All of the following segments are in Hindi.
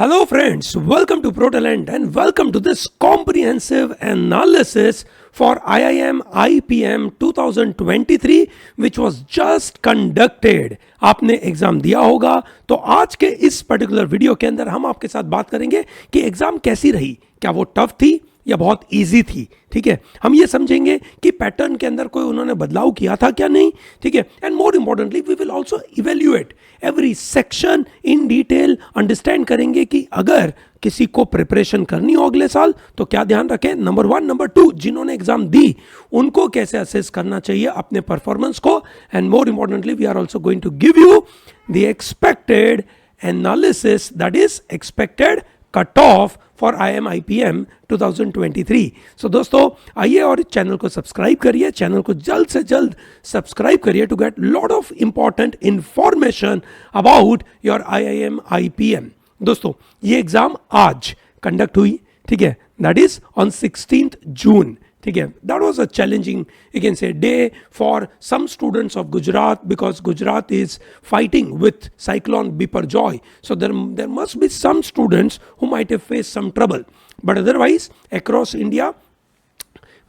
Hello friends, welcome to ProTalent and welcome to this comprehensive analysis for IIM IPM 2023 which was just conducted. आपने एग्जाम दिया होगा तो आज के इस पर्टिकुलर वीडियो के अंदर हम आपके साथ बात करेंगे कि एग्जाम कैसी रही, क्या वो टफ थी या बहुत इजी थी। ठीक है, हम ये समझेंगे कि पैटर्न के अंदर कोई उन्होंने बदलाव किया था क्या नहीं। ठीक है, and more importantly we will also evaluate every section in detail, understand करेंगे कि अगर किसी को प्रिपरेशन करनी हो अगले साल तो क्या ध्यान रखें, नंबर 1, नंबर 2 जिन्होंने एग्जाम दी उनको कैसे असेस करना चाहिए अपने परफॉर्मेंस को, and more importantly we are also going to give you the expected analysis, that is expected cut off for IIM IPM 2023। So दोस्तों आइए और इस चैनल को सब्सक्राइब करिए, चैनल को जल्द से जल्द सब्सक्राइब करिए to get lot of important information about your IIM IPM। दोस्तों ये एग्जाम आज कंडक्ट हुई, ठीक है, that is on 16th June। ठीक है, that was a challenging you can say day for some students of Gujarat because Gujarat is fighting with cyclone Biparjoy, so there must be some students who might have face some trouble, but otherwise across India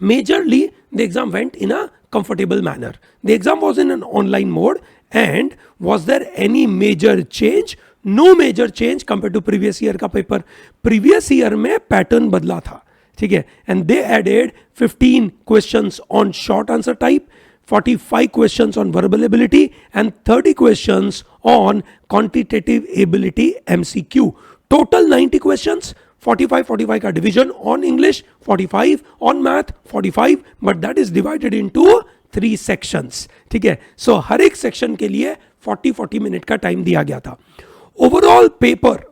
majorly the exam went in a comfortable manner. The exam was in an online mode, and was there any major change? No major change compared to previous year का paper. Previous year में pattern बदला था, ठीक है, and they added 15 questions on short answer type, 45 questions on verbal ability and 30 questions on quantitative ability MCQ. Total 90 questions, 45 का division on English, 45 on math, 45, but that is divided into 3 sections. ठीक है, सो हर एक सेक्शन के लिए 40 मिनट का टाइम दिया गया था। Overall paper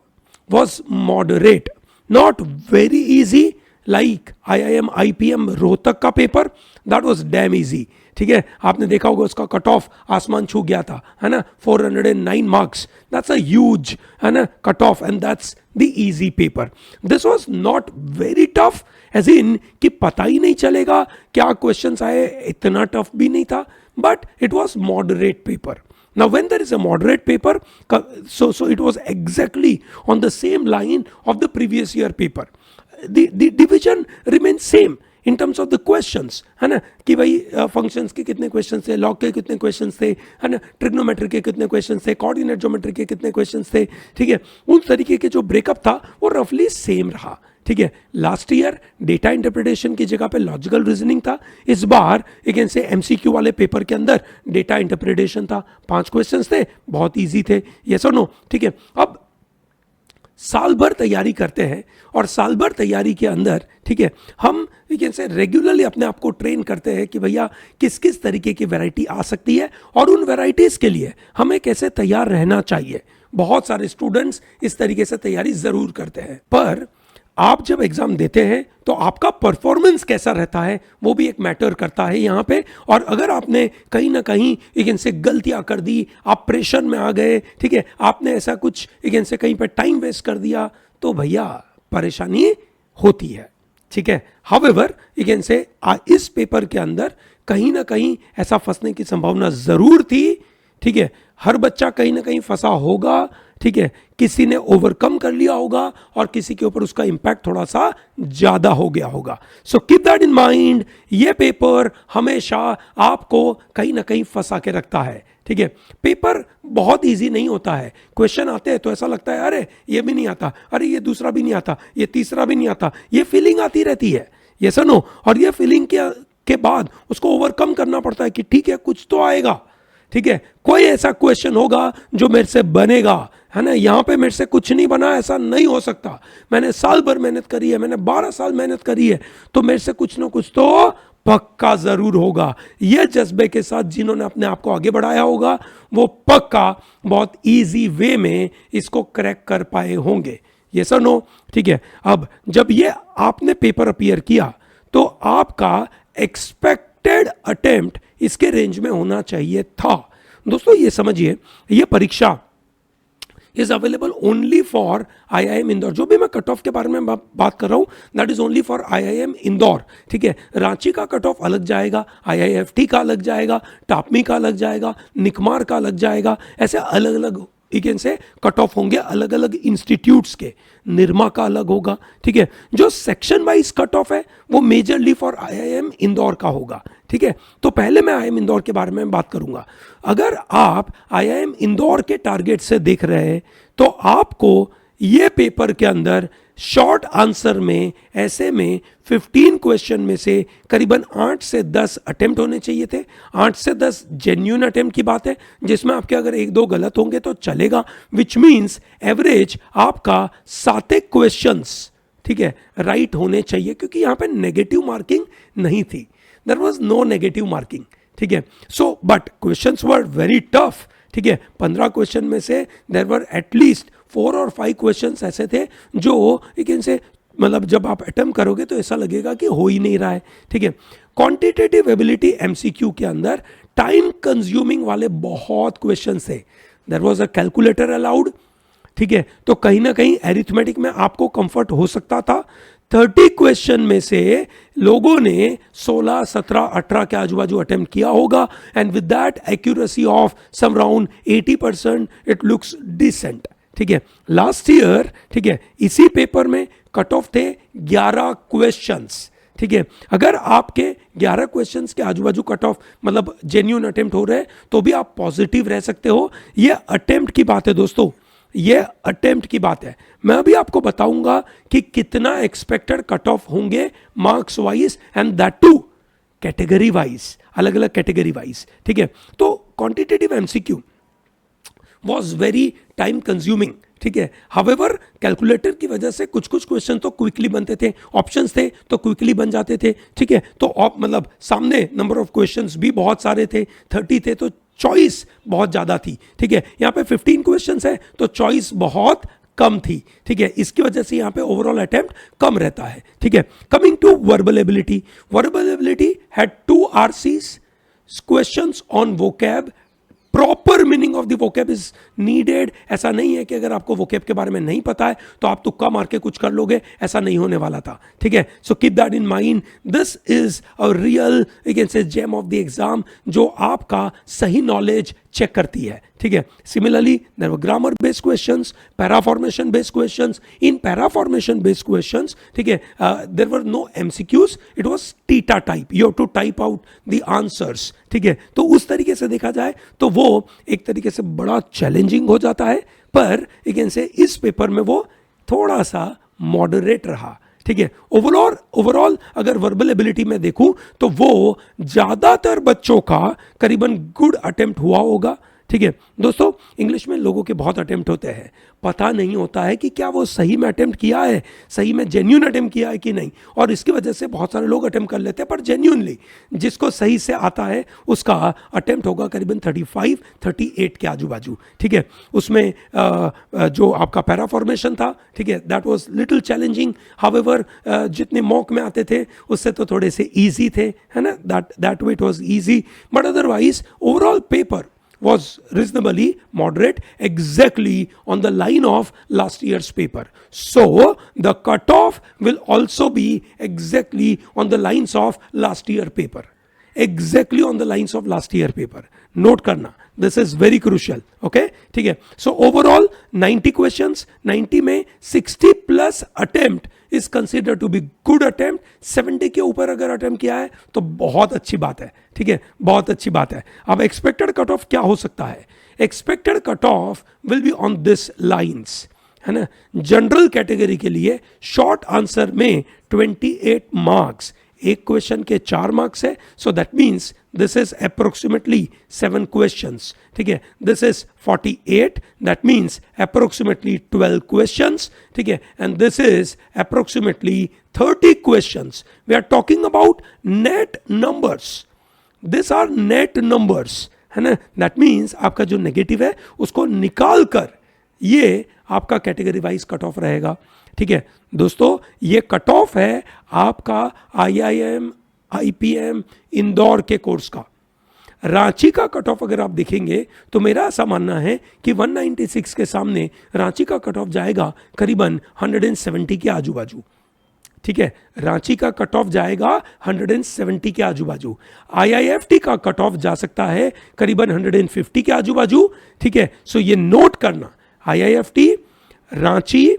was moderate, not very easy like IIM IPM Rohtak का paper, that was damn easy. ठीक है, आपने देखा होगा उसका कट ऑफ आसमान छू गया था, है ना, 409 मार्क्स, दैट्स अ ह्यूज, है ना, cut off, and that's the easy paper. This was not very tough, as in कि पता ही नहीं चलेगा क्या क्वेश्चंस आए, इतना टफ भी नहीं था, but it was moderate paper. Now when there is a moderate paper, so it was exactly on the same line of the previous year paper. The division remains same in terms of the questions, है ना, कि भाई फंक्शंस के कितने क्वेश्चंस थे, लॉग के कितने क्वेश्चंस थे, है ना, ट्रिग्नोमेट्री के कितने क्वेश्चंस थे, कोऑर्डिनेट ज्योमेट्री के कितने क्वेश्चंस थे। ठीक है, उन तरीके के जो ब्रेकअप था वो रफली सेम रहा। ठीक है, लास्ट ईयर डेटा इंटरप्रिटेशन की जगह पे लॉजिकल रीजनिंग था, इस बार यू कैन से MCQ वाले पेपर के अंदर डेटा इंटरप्रिटेशन था। 5 क्वेश्चंस थे, बहुत इजी थे, यस और नो। ठीक है, अब साल भर तैयारी करते हैं और साल भर तैयारी के अंदर, ठीक है, हम यू कैन से रेगुलरली अपने आप को ट्रेन करते हैं कि भैया किस किस तरीके की वैरायटी आ सकती है और उन वैरायटीज के लिए हमें कैसे तैयार रहना चाहिए। बहुत सारे स्टूडेंट्स इस तरीके से तैयारी जरूर करते हैं, पर आप जब एग्जाम देते हैं तो आपका परफॉर्मेंस कैसा रहता है वो भी एक मैटर करता है यहाँ पे। और अगर आपने कहीं ना कहीं इनसे गलतियां कर दी, आप प्रेशर में आ गए, ठीक है, आपने ऐसा कुछ इनसे कहीं पे टाइम वेस्ट कर दिया, तो भैया परेशानी होती है। ठीक है, हाउएवर इनसे इस पेपर के अंदर कहीं ना कहीं ऐसा फंसने की संभावना जरूर थी। ठीक है, हर बच्चा कहीं ना कहीं फंसा होगा। ठीक है, किसी ने ओवरकम कर लिया होगा और किसी के ऊपर उसका इंपैक्ट थोड़ा सा ज्यादा हो गया होगा। सो कीप दैट इन माइंड, ये पेपर हमेशा आपको कहीं ना कहीं फंसा के रखता है। ठीक है, पेपर बहुत इजी नहीं होता है, क्वेश्चन आते हैं तो ऐसा लगता है अरे ये भी नहीं आता, अरे ये दूसरा भी नहीं आता, ये तीसरा भी नहीं आता, ये फीलिंग आती रहती है, ये सुनो, और ये फीलिंग के बाद उसको ओवरकम करना पड़ता है कि ठीक है कुछ तो आएगा। ठीक है, कोई ऐसा क्वेश्चन होगा जो मेरे से बनेगा, है ना, यहाँ पे मेरे से कुछ नहीं बना, ऐसा नहीं हो सकता, मैंने साल भर मेहनत करी है, मैंने 12 साल मेहनत करी है, तो मेरे से कुछ ना कुछ तो पक्का जरूर होगा। ये जज्बे के साथ जिन्होंने अपने आप को आगे बढ़ाया होगा वो पक्का बहुत इजी वे में इसको क्रैक कर पाए होंगे, ये सर नो। ठीक है, अब जब ये आपने पेपर अपीयर किया तो आपका एक्सपेक्टेड अटेम्प्ट इसके रेंज में होना चाहिए था। दोस्तों ये समझिए, ये परीक्षा is available only for IIM Indore. जो भी मैं कट ऑफ के बारे में बात कर रहा हूं that is only for IIM Indore. ठीक है, रांची का कट ऑफ अलग जाएगा, IIFT का अलग जाएगा, टापमी का अलग जाएगा, निकमार का अलग जाएगा, ऐसे अलग अलग यू कैन से कट ऑफ होंगे अलग अलग इंस्टीट्यूट्स के, निरमा का अलग होगा, ठीक है। जो सेक्शन वाइज कट ऑफ है वो मेजरली फॉर आईआईएम इंदौर का होगा, ठीक है। तो पहले मैं आईआईएम इंदौर के बारे में बात करूंगा। अगर आप आईआईएम इंदौर के टारगेट से देख रहे हैं तो आपको ये पेपर के अंदर शॉर्ट आंसर में ऐसे में 15 क्वेश्चन में से करीबन 8 से 10 अटेम्प्ट होने चाहिए थे। 8 से 10 जेन्यून अटेम्प्ट की बात है, जिसमें आपके अगर 1-2 गलत होंगे तो चलेगा, विच मीन्स एवरेज आपका 7 क्वेश्चंस, ठीक है, राइट होने चाहिए, क्योंकि यहां पे नेगेटिव मार्किंग नहीं थी, there was no negative marking, ठीक है। So but questions were very tough, ठीक है। 15 क्वेश्चन में से देयर वर एटलीस्ट 4 और 5 क्वेश्चंस ऐसे थे जो लेकिन से मतलब जब आप अटेम्प्ट करोगे तो ऐसा लगेगा कि हो ही नहीं रहा है, ठीक है। क्वांटिटेटिव एबिलिटी एमसीक्यू के अंदर टाइम कंज्यूमिंग वाले बहुत क्वेश्चंस थे, there was a calculator allowed, ठीक है। तो कहीं ना कहीं एरिथमेटिक में आपको कंफर्ट हो सकता था। 30 क्वेश्चन में से लोगों ने 16, 17, 18 के आजू बाजू अटेम्प्ट किया होगा, and with that accuracy of some around 80% it looks decent, ठीक है। लास्ट ईयर, ठीक है, इसी पेपर में कट ऑफ थे 11 क्वेश्चंस, ठीक है। अगर आपके 11 क्वेश्चंस के आजू बाजू कट ऑफ मतलब जेन्यून अटेम्प्ट हो रहे हैं तो भी आप पॉजिटिव रह सकते हो। ये अटेम्प्ट की बात है दोस्तों, ये अटेम्प्ट की बात है। मैं अभी आपको बताऊंगा कि कितना एक्सपेक्टेड कट ऑफ होंगे marks wise and that too category wise, अलग अलग कैटेगरी वाइज, ठीक है। तो quantitative MCQ was very time consuming, ठीक है। हाउएवर कैलकुलेटर की वजह से कुछ कुछ क्वेश्चन तो क्विकली बनते थे, ऑप्शंस थे तो क्विकली बन जाते थे, ठीक है। तो मतलब सामने नंबर ऑफ क्वेश्चंस भी बहुत सारे थे, 30 थे तो चॉइस बहुत ज्यादा थी, ठीक है। यहाँ पे 15 क्वेश्चंस है तो चॉइस बहुत कम थी, ठीक है। इसकी वजह से यहाँ पे ओवरऑल अटेम्प्ट कम रहता है, ठीक है। Coming to verbal ability, verbal ability had 2 RCs, questions on vocab, proper meaning of the vocab is needed. ऐसा नहीं है कि अगर आपको वोकैब के बारे में नहीं पता है तो आप तुक्का मार के कुछ कर लोगे, ऐसा नहीं होने वाला था, ठीक है। So keep that in mind, this is a real you can say gem of the exam, जो आपका सही नॉलेज चेक करती है, ठीक है। Similarly there were grammar based questions, paraformation based questions. In paraformation based questions, ठीक है, there were no MCQs, it was TITA type, you have to type out the answers, ठीक है। तो उस तरीके से देखा जाए तो वो एक तरीके से बड़ा चैलेंजिंग हो जाता है, पर लेकिन से इस पेपर में वो थोड़ा सा मॉडरेट रहा, ठीक है। ओवरऑल अगर वर्बल एबिलिटी में देखूं तो वो ज्यादातर बच्चों का करीबन गुड अटेम्प्ट हुआ होगा, ठीक है। दोस्तों इंग्लिश में लोगों के बहुत अटेम्प्ट होते हैं, पता नहीं होता है कि क्या वो सही में अटेम्प्ट किया है, सही में जेन्यून अटेम्प्ट किया है कि नहीं, और इसकी वजह से बहुत सारे लोग अटेम्प्ट कर लेते हैं, पर जेन्यूनली जिसको सही से आता है उसका अटेम्प्ट होगा करीबन 35, 38 के आजू बाजू, ठीक है। उसमें जो आपका पैराफॉर्मेशन था, ठीक है, that was little challenging. However जितने मॉक में आते थे उससे तो थोड़े से ईजी थे, है ना, that way it was easy, but otherwise overall paper was reasonably moderate, exactly on the line of last year's paper. So the cutoff will also be exactly on the lines of last year paper. Exactly on the lines of last year paper. Note करना, this is very crucial, okay? ठीक है. So overall 90 questions, 90 में 60 plus attempt is considered to be good attempt. 70 के ऊपर अगर अटेम्प्ट किया है तो बहुत अच्छी बात है, ठीक है, बहुत अच्छी बात है। अब एक्सपेक्टेड कट ऑफ क्या हो सकता है? Expected cut of will be on this lines, है ना। जनरल कैटेगरी के लिए शॉर्ट आंसर में 28 मार्क्स, एक क्वेश्चन के 4 मार्क्स है, so that means this is approximately 7 questions, ठीक है। This is 48, that means approximately 12 questions, ठीक है, and this is approximately 30 questions. We are talking about net numbers, this are net numbers, है ना। दैट मीन्स आपका जो नेगेटिव है उसको निकाल कर ये आपका कैटेगरी वाइज कट ऑफ रहेगा, ठीक है। दोस्तों ये कट ऑफ है आपका आईआईएम आईपीएम इंदौर के कोर्स का। रांची का कट ऑफ अगर आप देखेंगे तो मेरा ऐसा मानना है कि 196 के सामने रांची का कट ऑफ जाएगा करीबन 170 के आजू बाजू, ठीक है, रांची का कट ऑफ जाएगा 170 के आजू बाजू, आईआईएफटी का कट ऑफ जा सकता है करीबन 150 के आजू बाजू, ठीक है। सो ये नोट करना, आईआईएफटी, रांची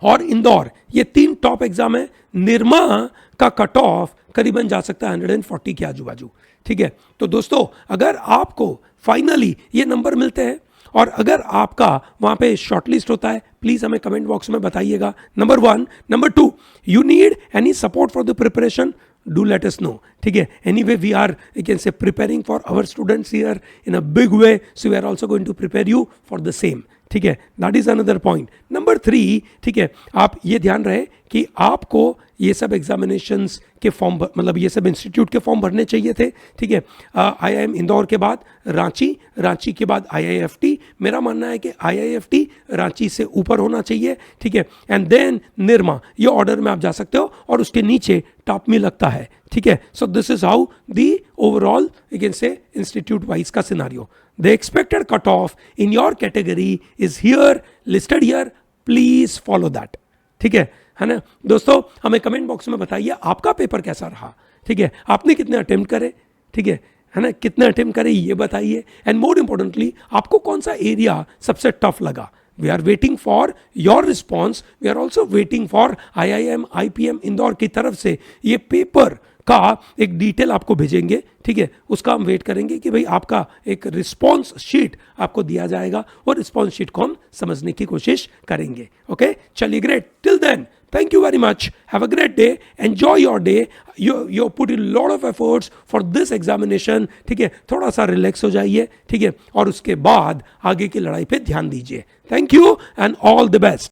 और इंदौर, ये 3 टॉप एग्जाम है। निरमा का कट ऑफ करीबन जा सकता है 140 के आजू बाजू, ठीक है। तो दोस्तों, अगर आपको फाइनली ये नंबर मिलते हैं और अगर आपका वहां पे शॉर्टलिस्ट होता है, प्लीज हमें कमेंट बॉक्स में बताइएगा, number 1। Number 2, you need any support for the preparation, do let us know, ठीक है। Anyway we are, you can say, preparing for our students here in a big way, so we are also going to prepare you for the same, ठीक है। That is another point. Number 3, ठीक है, आप ये ध्यान रहे कि आपको ये सब एग्जामिनेशंस के फॉर्म, मतलब ये सब इंस्टीट्यूट के फॉर्म भरने चाहिए थे, ठीक है। आईआईएम इंदौर के बाद रांची, रांची के बाद आईआईएफटी, मेरा मानना है कि आईआईएफटी रांची से ऊपर होना चाहिए, ठीक है, एंड देन निरमा, ये ऑर्डर में आप जा सकते हो, और उसके नीचे टॉप में लगता है, ठीक है। So this is how the overall, you can say, institute wise का scenario. The expected cut off in your category is here, listed here, please follow that, ठीक है ना। दोस्तों, हमें कमेंट बॉक्स में बताइए आपका पेपर कैसा रहा, ठीक है, आपने कितने अटेम्प्ट करे, ठीक है ना, कितने अटेम्प्ट करे ये बताइए, एंड मोर इंपॉर्टेंटली आपको कौन सा एरिया सबसे टफ लगा। We are waiting for your response, we are also waiting for IIM IPM Indore की तरफ से ये पेपर का एक डिटेल आपको भेजेंगे, ठीक है। उसका हम वेट करेंगे कि भाई आपका एक रिस्पॉन्स शीट आपको दिया जाएगा, और रिस्पॉन्स शीट को हम समझने की कोशिश करेंगे, ओके। चलिए, great, till then thank you very much, have a great day, enjoy your day, you put in lot of efforts for this examination, ठीक है। थोड़ा सा रिलैक्स हो जाइए, ठीक है, और उसके बाद आगे की लड़ाई पे ध्यान दीजिए। Thank you and all the best.